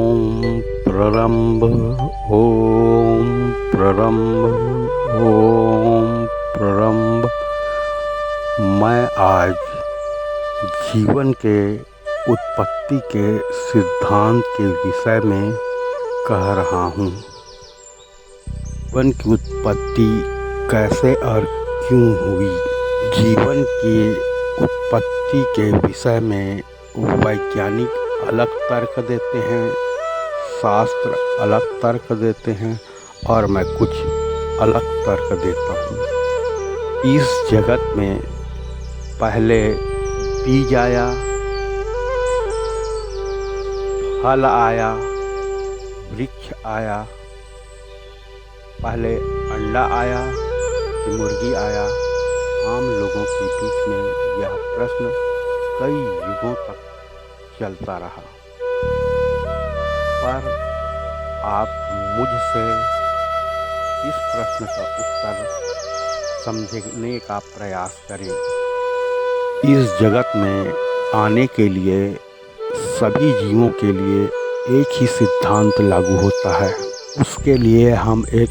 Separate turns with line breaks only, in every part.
ओम प्ररंभ ओम प्ररंभ ओम प्ररंभ। मैं आज जीवन के उत्पत्ति के सिद्धांत के विषय में कह रहा हूँ। जीवन की उत्पत्ति कैसे और क्यों हुई। जीवन की उत्पत्ति के विषय में वैज्ञानिक अलग तर्क देते हैं, शास्त्र अलग तर्क देते हैं और मैं कुछ अलग तर्क देता हूँ। इस जगत में पहले बीज आया, फल आया, वृक्ष आया। पहले अंडा आया कि मुर्गी आया। आम लोगों के बीच में यह प्रश्न कई युगों तक चलता रहा, पर आप मुझसे इस प्रश्न का उत्तर समझने का प्रयास करें। इस जगत में आने के लिए सभी जीवों के लिए एक ही सिद्धांत लागू होता है। उसके लिए हम एक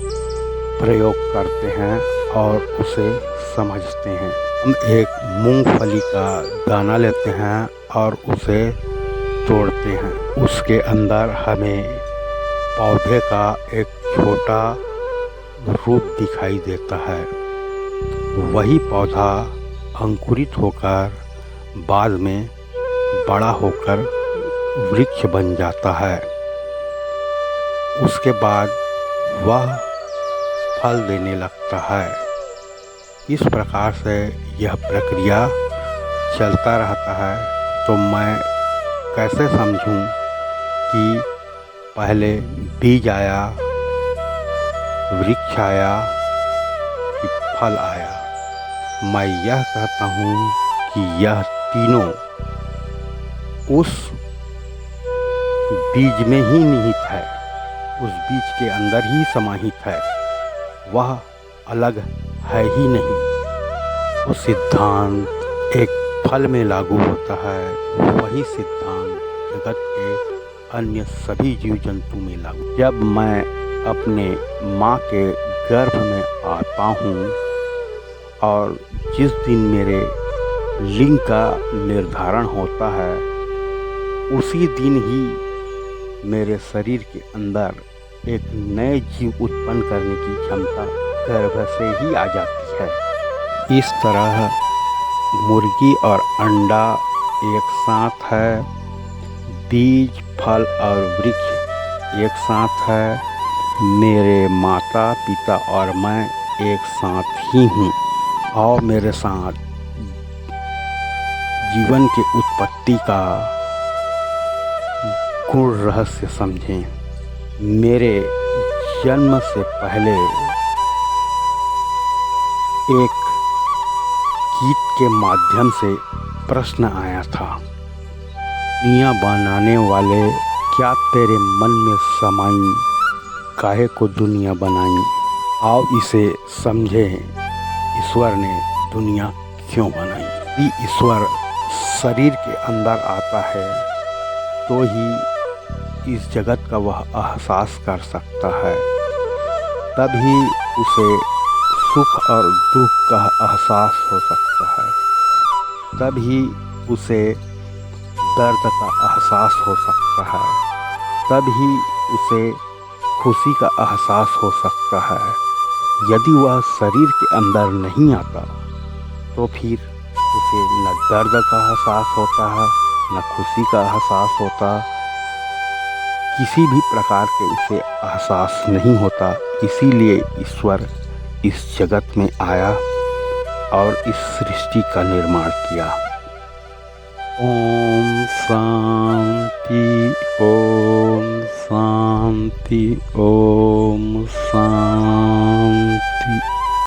प्रयोग करते हैं और उसे समझते हैं। हम एक मूंगफली का दाना लेते हैं और उसे तोड़ते हैं। उसके अंदर हमें पौधे का एक छोटा रूप दिखाई देता है। वही पौधा अंकुरित होकर बाद में बड़ा होकर वृक्ष बन जाता है। उसके बाद वह फल देने लगता है। इस प्रकार से यह प्रक्रिया चलता रहता है। तो मैं कैसे समझूं कि पहले बीज आया, वृक्ष आया कि फल आया। मैं यह कहता हूँ कि यह तीनों उस बीज में ही निहित है, उस बीज के अंदर ही समाहित है। वह अलग है ही नहीं। वो सिद्धांत एक फल में लागू होता है, वही सिद्धांत जगत के अन्य सभी जीव जंतु में लागू। जब मैं अपने माँ के गर्भ में आता हूँ और जिस दिन मेरे लिंग का निर्धारण होता है, उसी दिन ही मेरे शरीर के अंदर एक नए जीव उत्पन्न करने की क्षमता गर्भ से ही आ जाती है। इस तरह मुर्गी और अंडा एक साथ है, बीज, फल और वृक्ष एक साथ है। मेरे माता पिता और मैं एक साथ ही हूँ। और मेरे साथ जीवन की उत्पत्ति का गूढ़ रहस्य समझें। मेरे जन्म से पहले एक गीत के माध्यम से प्रश्न आया था, दुनिया बनाने वाले क्या तेरे मन में समाई, काहे को दुनिया बनाई। आओ इसे समझें, ईश्वर ने दुनिया क्यों बनाई। यदि ईश्वर शरीर के अंदर आता है तो ही इस जगत का वह एहसास कर सकता है। तभी उसे सुख और दुख का एहसास हो सकता है। तभी उसे दर्द का एहसास हो सकता है। तभी उसे खुशी का एहसास हो सकता है। यदि वह शरीर के अंदर नहीं आता तो फिर उसे न दर्द का एहसास होता है, न खुशी का एहसास होता, किसी भी प्रकार के उसे एहसास नहीं होता। इसीलिए ईश्वर इस जगत में आया और इस सृष्टि का निर्माण किया। ओम शांति, ओम शांति, ओम शांति।